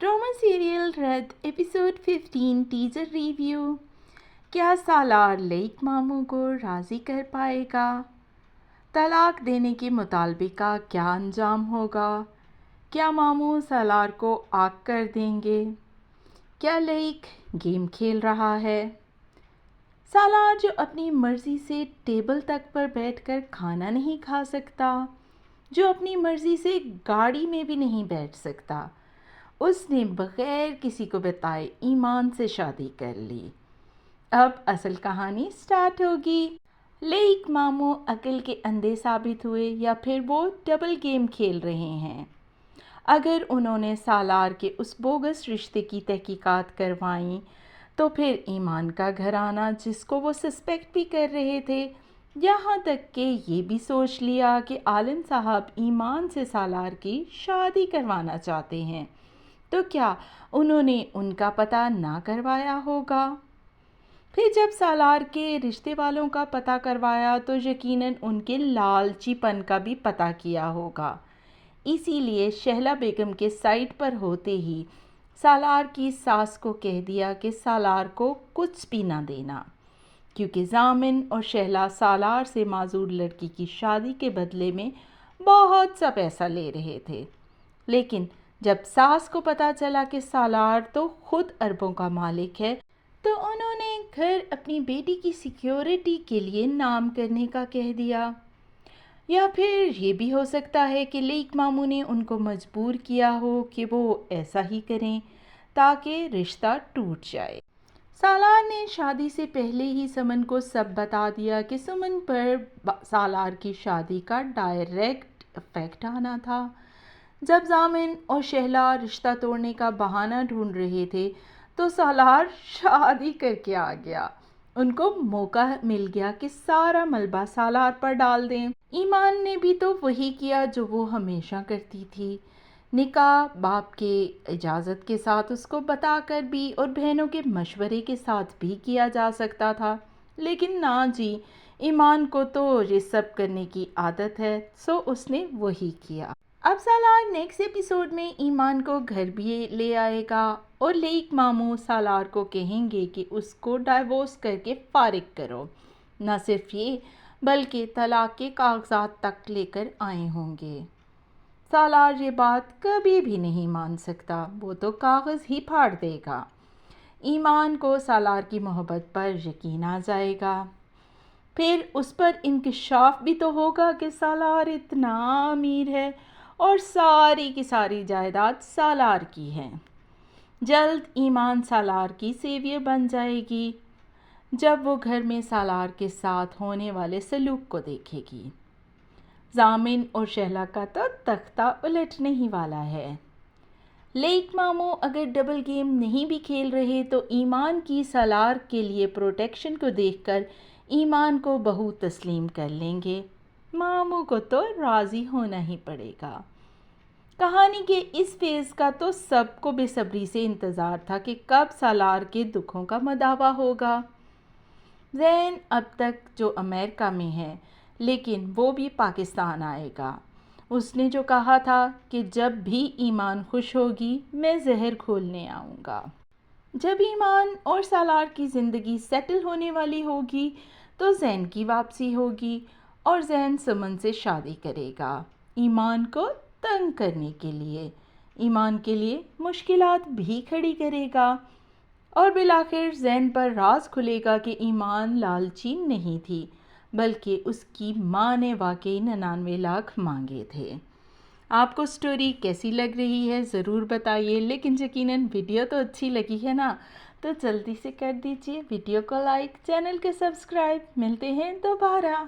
Drama serial रद्द episode 15 teaser review. क्या सालार lake मामू को राज़ी कर पाएगा? तलाक देने के मुतालबे का क्या अंजाम होगा? क्या मामू सालार को आग कर देंगे? क्या लेक गेम खेल रहा है? सालार जो अपनी मर्ज़ी से टेबल तक पर बैठकर खाना नहीं खा सकता, जो अपनी मर्ज़ी से गाड़ी में भी नहीं बैठ सकता, उसने बग़ैर किसी को बताए ईमान से शादी कर ली। अब असल कहानी स्टार्ट होगी। लेक मामू अक्ल के अंधे साबित हुए या फिर वो डबल गेम खेल रहे हैं? अगर उन्होंने सालार के उस बोगस रिश्ते की तहकीकात करवाई तो फिर ईमान का घराना, जिसको वो सस्पेक्ट भी कर रहे थे, यहाँ तक कि ये भी सोच लिया कि आलिम साहब ईमान से सालार की शादी करवाना चाहते हैं, तो क्या उन्होंने उनका पता ना करवाया होगा? फिर जब सालार के रिश्ते वालों का पता करवाया तो यकीनन उनके लालचीपन का भी पता किया होगा। इसीलिए शहला बेगम के साइड पर होते ही सालार की सास को कह दिया कि सालार को कुछ भी ना देना, क्योंकि जामिन और शहला सालार से माजूर लड़की की शादी के बदले में बहुत सा पैसा ले रहे थे। लेकिन जब सास को पता चला कि सालार तो खुद अरबों का मालिक है, तो उन्होंने घर अपनी बेटी की सिक्योरिटी के लिए नाम करने का कह दिया। या फिर ये भी हो सकता है कि लेक मामू ने उनको मजबूर किया हो कि वो ऐसा ही करें ताकि रिश्ता टूट जाए। सालार ने शादी से पहले ही सुमन को सब बता दिया कि सुमन पर सालार की शादी का डायरेक्ट इफेक्ट आना था। जब जामिन और शहला रिश्ता तोड़ने का बहाना ढूंढ रहे थे तो सालार शादी करके आ गया। उनको मौका मिल गया कि सारा मलबा सालार पर डाल दें। ईमान ने भी तो वही किया जो वो हमेशा करती थी। निकाह बाप के इजाज़त के साथ उसको बताकर भी और बहनों के मशवरे के साथ भी किया जा सकता था, लेकिन ना जी, ईमान को तो ये सब करने की आदत है, सो उसने वही किया। अब सालार नेक्स्ट एपिसोड में ईमान को घर भी ले आएगा और लेक मामू सालार को कहेंगे कि उसको डाइवोर्स करके फारिग करो। न सिर्फ ये, बल्कि तलाक के कागजात तक लेकर आए होंगे। सालार ये बात कभी भी नहीं मान सकता, वो तो कागज़ ही फाड़ देगा। ईमान को सालार की मोहब्बत पर यकीन आ जाएगा। फिर उस पर इंकिशाफ भी तो होगा कि सालार इतना अमीर है और सारी की सारी जायदाद सालार की है। जल्द ईमान सालार की सेवियर बन जाएगी जब वो घर में सालार के साथ होने वाले सलूक को देखेगी। जामिन और शहला का तो तख्ता उलटने ही वाला है। लेक मामू अगर डबल गेम नहीं भी खेल रहे तो ईमान की सालार के लिए प्रोटेक्शन को देखकर ईमान को बहू तस्लीम कर लेंगे। मामू को तो राज़ी होना ही पड़ेगा। कहानी के इस फेज़ का तो सबको बेसब्री से इंतज़ार था कि कब सालार के दुखों का मदावा होगा। जैन अब तक जो अमेरिका में है, लेकिन वो भी पाकिस्तान आएगा। उसने जो कहा था कि जब भी ईमान खुश होगी मैं जहर घोलने आऊँगा। जब ईमान और सालार की ज़िंदगी सेटल होने वाली होगी तो जैन की वापसी होगी और जैन सुमन से शादी करेगा, ईमान को तंग करने के लिए, ईमान के लिए मुश्किलात भी खड़ी करेगा। और बिलाखिर जैन पर राज खुलेगा कि ईमान लालची नहीं थी, बल्कि उसकी माँ ने वाकई 99 लाख मांगे थे। आपको स्टोरी कैसी लग रही है ज़रूर बताइए, लेकिन यकीनन वीडियो तो अच्छी लगी है ना, तो जल्दी से कर दीजिए वीडियो को लाइक, चैनल को सब्सक्राइब। मिलते हैं दोबारा।